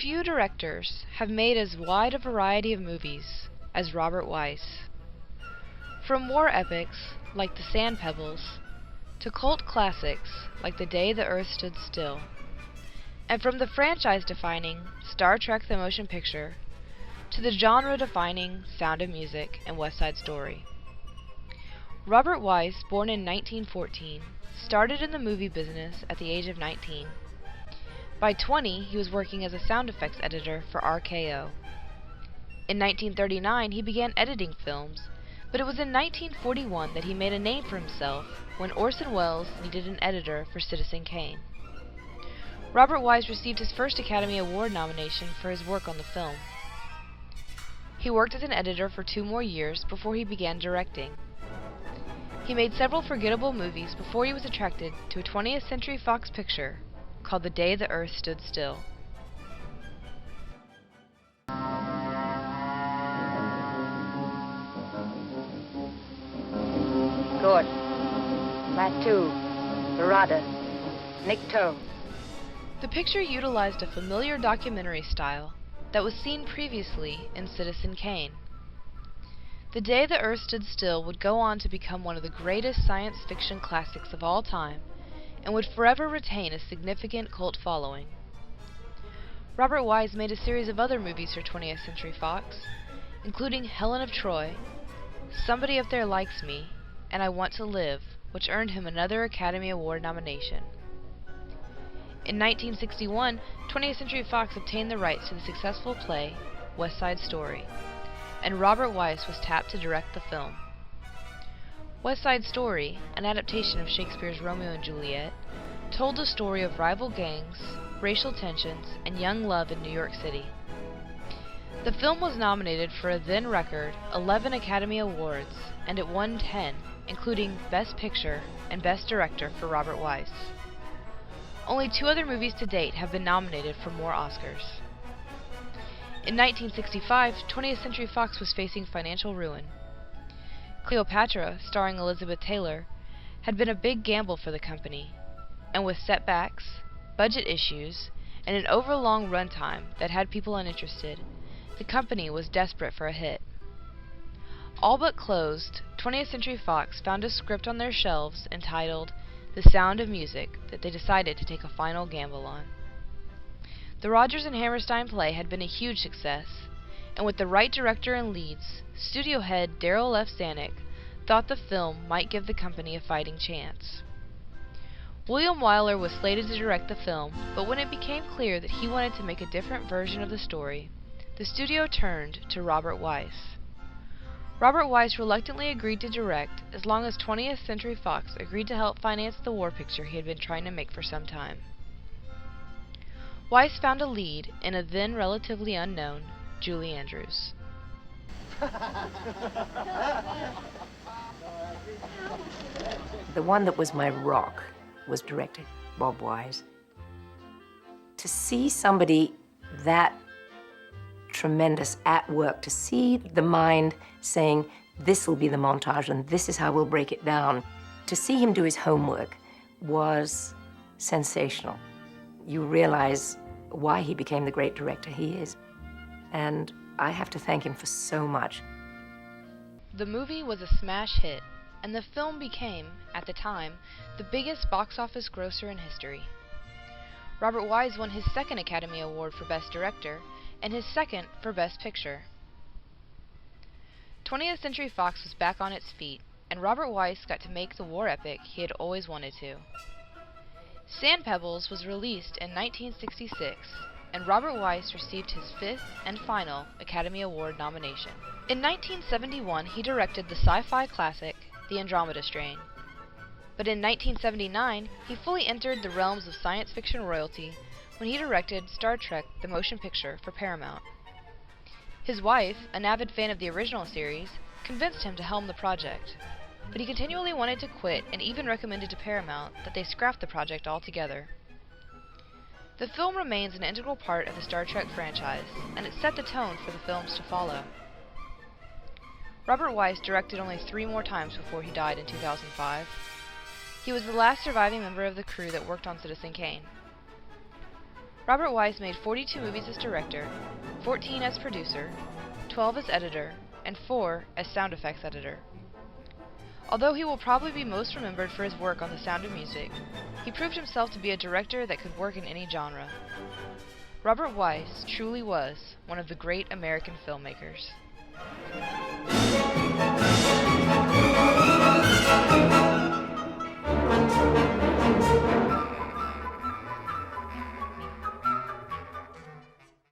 few directors have made as wide a variety of movies as Robert Wise. From war epics like The Sand Pebbles to cult classics like The Day the Earth Stood Still, and from the franchise-defining Star Trek the Motion Picture to the genre-defining Sound of Music and West Side Story. Robert Wise, born in 1914, started in the movie business at the age of 19. By 20, he was working as a sound effects editor for RKO. In 1939, he began editing films, but it was in 1941 that he made a name for himself when Orson Welles needed an editor for Citizen Kane. Robert Wise received his first Academy Award nomination for his work on the film. He worked as an editor for 2 more years before he began directing. He made several forgettable movies before he was attracted to a 20th Century Fox picture called The Day the Earth Stood Still. Good. Flat 2. Barada. Nick Toe. The picture utilized a familiar documentary style that was seen previously in Citizen Kane. The Day the Earth Stood Still would go on to become one of the greatest science fiction classics of all time, and would forever retain a significant cult following. Robert Wise made a series of other movies for 20th Century Fox, including Helen of Troy, Somebody Up There Likes Me, and I Want to Live, which earned him another Academy Award nomination. In 1961, 20th Century Fox obtained the rights to the successful play West Side Story, and Robert Wise was tapped to direct the film. West Side Story, an adaptation of Shakespeare's Romeo and Juliet, told the story of rival gangs, racial tensions, and young love in New York City. The film was nominated for a then record 11 Academy Awards, and it won 10, including Best Picture and Best Director for Robert Wise. Only 2 other movies to date have been nominated for more Oscars. In 1965, 20th Century Fox was facing financial ruin. Cleopatra, starring Elizabeth Taylor, had been a big gamble for the company, and with setbacks, budget issues, and an overlong runtime that had people uninterested, the company was desperate for a hit. All but closed, 20th Century Fox found a script on their shelves entitled The Sound of Music that they decided to take a final gamble on. The Rodgers and Hammerstein play had been a huge success, and with the right director and leads, studio head Darryl F. Zanuck thought the film might give the company a fighting chance. William Wyler was slated to direct the film, but when it became clear that he wanted to make a different version of the story, the studio turned to Robert Wise. Robert Wise reluctantly agreed to direct as long as 20th Century Fox agreed to help finance the war picture he had been trying to make for some time. Wise found a lead in a then relatively unknown Julie Andrews. The one that was my rock was directed Bob Wise. To see somebody that tremendous at work, to see the mind saying, this will be the montage and this is how we'll break it down, to see him do his homework was sensational. You realize why he became the great director he is. And I have to thank him for so much. The movie was a smash hit, and the film became, at the time, the biggest box office grosser in history. Robert Wise won his 2nd Academy Award for Best Director, and his 2nd for Best Picture. 20th Century Fox was back on its feet, and Robert Wise got to make the war epic he had always wanted to. Sand Pebbles was released in 1966, and Robert Wise received his 5th and final Academy Award nomination. In 1971, he directed the sci-fi classic The Andromeda Strain. But in 1979, he fully entered the realms of science fiction royalty when he directed Star Trek the Motion Picture for Paramount. His wife, an avid fan of the original series, convinced him to helm the project, but he continually wanted to quit and even recommended to Paramount that they scrap the project altogether. The film remains an integral part of the Star Trek franchise, and it set the tone for the films to follow. Robert Wise directed only 3 more times before he died in 2005. He was the last surviving member of the crew that worked on Citizen Kane. Robert Wise made 42 movies as director, 14 as producer, 12 as editor, and 4 as sound effects editor. Although he will probably be most remembered for his work on The Sound of Music, he proved himself to be a director that could work in any genre. Robert Wise truly was one of the great American filmmakers.